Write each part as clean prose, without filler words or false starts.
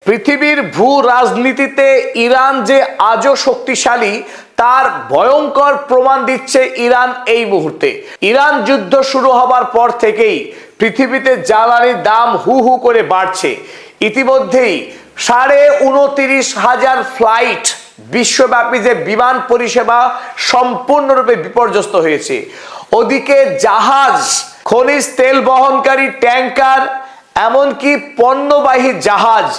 পৃথিবীর ভূ রাজনীতিতে ইরান যে আজও শক্তিশালী তার ভয়ঙ্কর প্রমাণ দিচ্ছে ইরান এই মুহূর্তে। ইরান যুদ্ধ শুরু হবার পর থেকেই পৃথিবীতে জ্বালানির দাম হু হু করে বাড়ছে। ইতিমধ্যেই 29,500 ফ্লাইট বিশ্বব্যাপী যে বিমান পরিষেবা সম্পূর্ণরূপে বিপর্যস্ত হয়েছে। ওদিকে জাহাজ, খনিজ তেল বহনকারী ট্যাঙ্কার, এমনকি পণ্যবাহী জাহাজ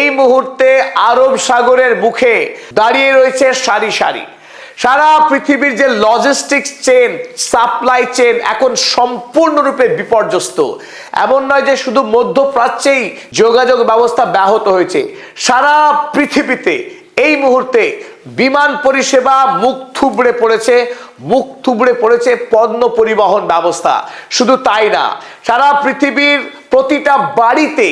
এই মুহূর্তে আরব সাগরের মুখে দাঁড়িয়ে রয়েছে সারি সারি। সারা পৃথিবীর যে লজিস্টিক্স চেন, সাপ্লাই চেন এখন সম্পূর্ণরূপে বিপর্যস্ত। এমন নয় যে শুধু মধ্যপ্রাচ্যেই যোগাযোগ ব্যবস্থা ব্যাহত হয়েছে, সারা পৃথিবীতে এই মুহূর্তে বিমান পরিষেবা মুখ থুবড়ে পড়েছে পণ্য পরিবহন ব্যবস্থা। শুধু তাই না, সারা পৃথিবীর প্রতিটা বাড়িতে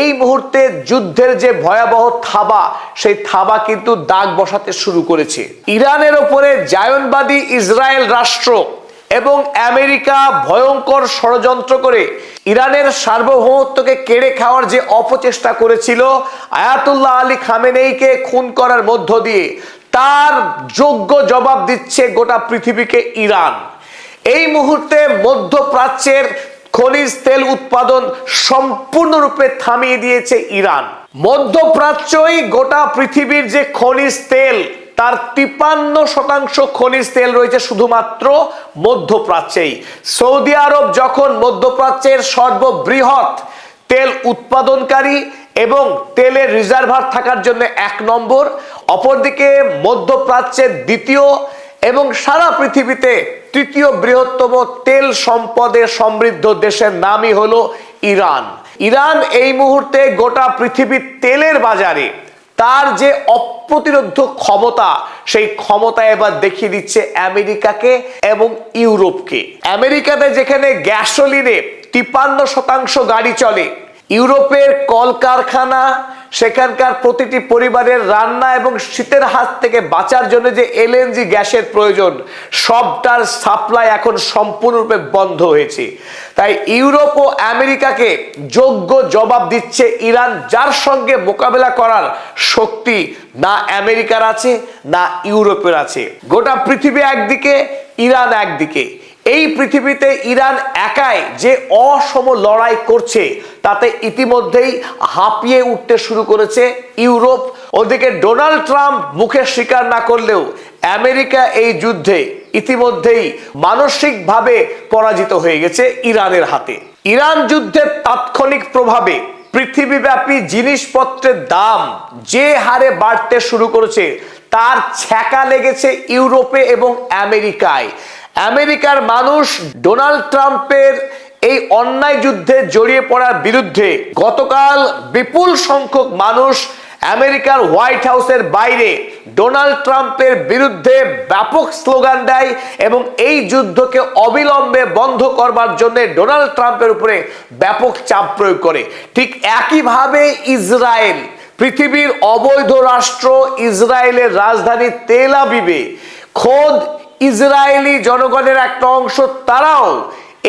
এই মুহূর্তে যুদ্ধের যে ভয়াবহ থাবা, সেই থাবা কিন্তু দাগ বসাতে শুরু করেছে। ইরানের ওপরে জায়নবাদী ইসরায়েল রাষ্ট্র এবং আমেরিকা ভয়ঙ্কর ষড়যন্ত্র করে ইরানের সার্বভৌমত্বকে কেড়ে খাওয়ার যে অপচেষ্টা করেছিল, আয়াতুল্লাহ আলী খামেনেইকে খুন করার মধ্য দিয়ে, তার যোগ্য জবাব দিচ্ছে গোটা পৃথিবীকে ইরান। এই মুহূর্তে মধ্যপ্রাচ্যের খনিজ তেল উৎপাদন সম্পূর্ণরূপে থামিয়ে দিয়েছে ইরান। মধ্যপ্রাচ্যই গোটা পৃথিবীর যে খনিজ তেল, তার 53% খনিজ তেল রয়েছে শুধুমাত্র মধ্যপ্রাচ্যেই। সৌদি আরব যখন মধ্যপ্রাচ্যের সর্ববৃহৎ তেল উৎপাদনকারী এবং তেলের রিজার্ভার থাকার জন্য 1 নম্বর, অপরদিকে মধ্যপ্রাচ্যের দ্বিতীয় এবং সারা পৃথিবীতে তৃতীয় বৃহত্তম তেল সম্পদে সমৃদ্ধ দেশের নামই হলো ইরান। ইরান এই মুহূর্তে গোটা পৃথিবীর তেলের বাজারে তার যে অপ্রতিরোধ্য ক্ষমতা, সেই ক্ষমতা এবার দেখিয়ে দিচ্ছে আমেরিকাকে এবং ইউরোপকে। আমেরিকাতে যেখানে গ্যাসোলিনে 53% গাড়ি চলে, ইউরোপের কলকারখানা, সেখানকার প্রতিটি পরিবারের রান্না এবং শীতের হাত থেকে বাঁচার জন্য যে এলএনজি গ্যাসের প্রয়োজন, সবটার সাপ্লাই এখন সম্পূর্ণরূপে বন্ধ হয়েছে। তাই ইউরোপ ও আমেরিকাকে যোগ্য জবাব দিচ্ছে ইরান, যার সঙ্গে মোকাবেলা করার শক্তি না আমেরিকার আছে না ইউরোপের আছে। গোটা পৃথিবী একদিকে, ইরান একদিকে। এই পৃথিবীতে ইরান একাই যে অসম লড়াই করছে, তাতে ইতিমধ্যেই হাঁপিয়ে উঠতে শুরু করেছে ইউরোপ। ওদিকে ডোনাল্ড ট্রাম্প মুখে স্বীকার না করলেও আমেরিকা এই যুদ্ধে ইতিমধ্যেই মানসিকভাবে পরাজিত হয়ে গেছে ইরানের হাতে। ইরান যুদ্ধের তাৎক্ষণিক প্রভাবে পৃথিবীব্যাপী জিনিসপত্রের দাম যে হারে বাড়তে শুরু করেছে, তার ছ্যাঁকা লেগেছে ইউরোপে এবং আমেরিকায়। আমেরিকার মানুষ ডোনাল্ড ট্রাম্পের এই অন্যায় যুদ্ধে জড়িয়ে পড়ার বিরুদ্ধে গতকাল বিপুল সংখ্যক মানুষ আমেরিকার হোয়াইট হাউসের বাইরে ডোনাল্ড ট্রাম্পের বিরুদ্ধে ব্যাপক স্লোগান দেয় এবং এই যুদ্ধকে অবিলম্বে বন্ধ করবার জন্য ডোনাল্ড ট্রাম্পের উপরে ব্যাপক চাপ প্রয়োগ করে। ঠিক একইভাবে ইসরায়েল, পৃথিবীর অবৈধ রাষ্ট্র ইসরায়েলের রাজধানী তেল আবিবে খোদ ইসরায়েলি জনগণের একটা অংশ, তারাও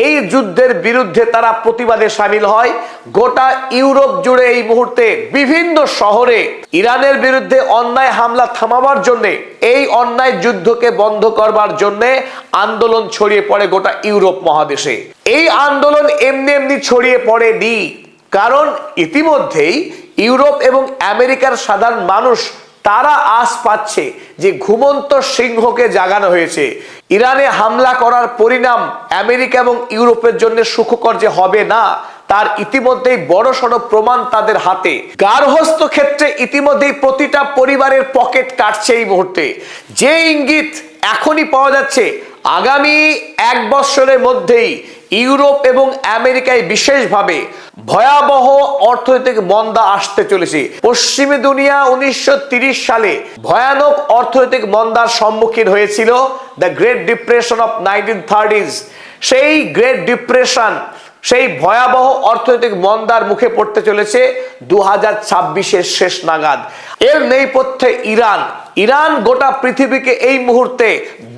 এই যুদ্ধের বিরুদ্ধে তারা প্রতিবাদে সামিল হয়। গোটা ইউরোপ জুড়ে এই মুহূর্তে বিভিন্ন শহরে ইরানের বিরুদ্ধে অন্যায় হামলা থামাবার জন্য, এই অন্যায় যুদ্ধকে বন্ধ করবার জন্য আন্দোলন ছড়িয়ে পড়ে গোটা ইউরোপ মহাদেশে। এই আন্দোলন এমনি এমনি ছড়িয়ে পড়েনি, কারণ ইতিমধ্যেই ইউরোপ এবং আমেরিকার সাধারণ মানুষ তারা আশ পাচ্ছে যে ঘুমন্ত সিংহকে জাগানো হয়েছে। ইরানে হামলা করার পরিণাম আমেরিকা এবং ইউরোপের জন্য সুখকর যে হবে না, তার ইতিমধ্যেই বড়সড় প্রমাণ তাদের হাতে। গার্হস্থ্য ক্ষেত্রে ইতিমধ্যেই প্রতিটা পরিবারের পকেট কাটছে এই মুহূর্তে। যে ইঙ্গিত এখনই পাওয়া যাচ্ছে, আগামী 1 বছরের মধ্যেই ইউরোপ এবং আমেরিকায় বিশেষভাবে ভয়াবহ অর্থনৈতিক মন্দা আসতে চলেছে। পশ্চিমী দুনিয়া 1930 সালে ভয়ানক অর্থনৈতিক মন্দার সম্মুখীন হয়েছিল, the great depression of 1930s। সেই গ্রেট ডিপ্রেশন, সেই ভয়াবহ অর্থনৈতিক মন্দার মুখে পড়তে চলেছে 2026-এর শেষ নাগাদ। এর নেপথ্যে ইরান গোটা পৃথিবীকে এই মুহূর্তে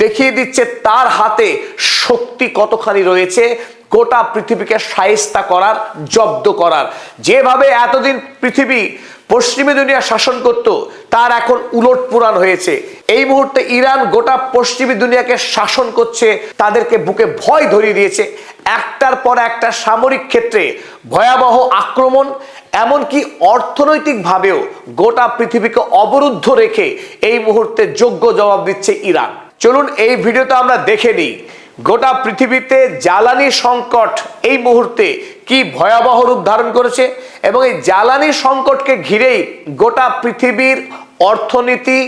দেখিয়ে দিচ্ছে তার হাতে শক্তি কতখানি রয়েছে গোটা পৃথিবীকে শায়েস্তা করার, জব্দ করার। যেভাবে এতদিন পৃথিবী পশ্চিমী দুনিয়া শাসন করত তার এখন উলট পুরাণ হয়েছে। এই মুহূর্তে ইরান গোটা পশ্চিমী দুনিয়াকে শাসন করছে, তাদেরকে বুকে ভয় ধরিয়ে দিয়েছে। একটার পর একটা সামরিক ক্ষেত্রে ভয়াবহ আক্রমণ, এমনকি অর্থনৈতিকভাবেও গোটা পৃথিবীকে অবরুদ্ধ রেখে এই মুহূর্তে যোগ্য জবাব দিচ্ছে ইরান। চলুন এই ভিডিওতে আমরা দেখে নিই গোটা পৃথিবীতে জ্বালানি সংকট এই মুহূর্তে কি ভয়াবহ রূপ ধারণ করেছে এবং এই জ্বালানি সংকটকে ঘিরেই গোটা পৃথিবীর অর্থনীতি,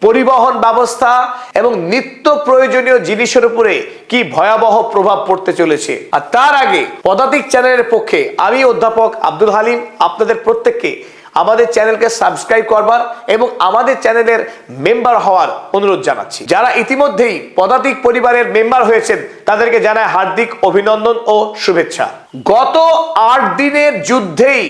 পরিবহন ব্যবস্থা এবং নিত্য প্রয়োজনীয় জিনিসের উপরে কি ভয়াবহ প্রভাব পড়তে চলেছে। আর তার আগে পদাতিক চ্যানেলের পক্ষে আমি অধ্যাপক আব্দুল হালিম আপনাদের প্রত্যেককে আমাদের চ্যানেলকে সাবস্ক্রাইব করবার এবং আমাদের চ্যানেলের মেম্বার হওয়ার অনুরোধ জানাচ্ছি। যারা ইতিমধ্যেই পদাতিক পরিবারের মেম্বার হয়েছেন তাদেরকে জানায় হার্দিক অভিনন্দন ও শুভেচ্ছা। গত 8 দিনের যুদ্ধেই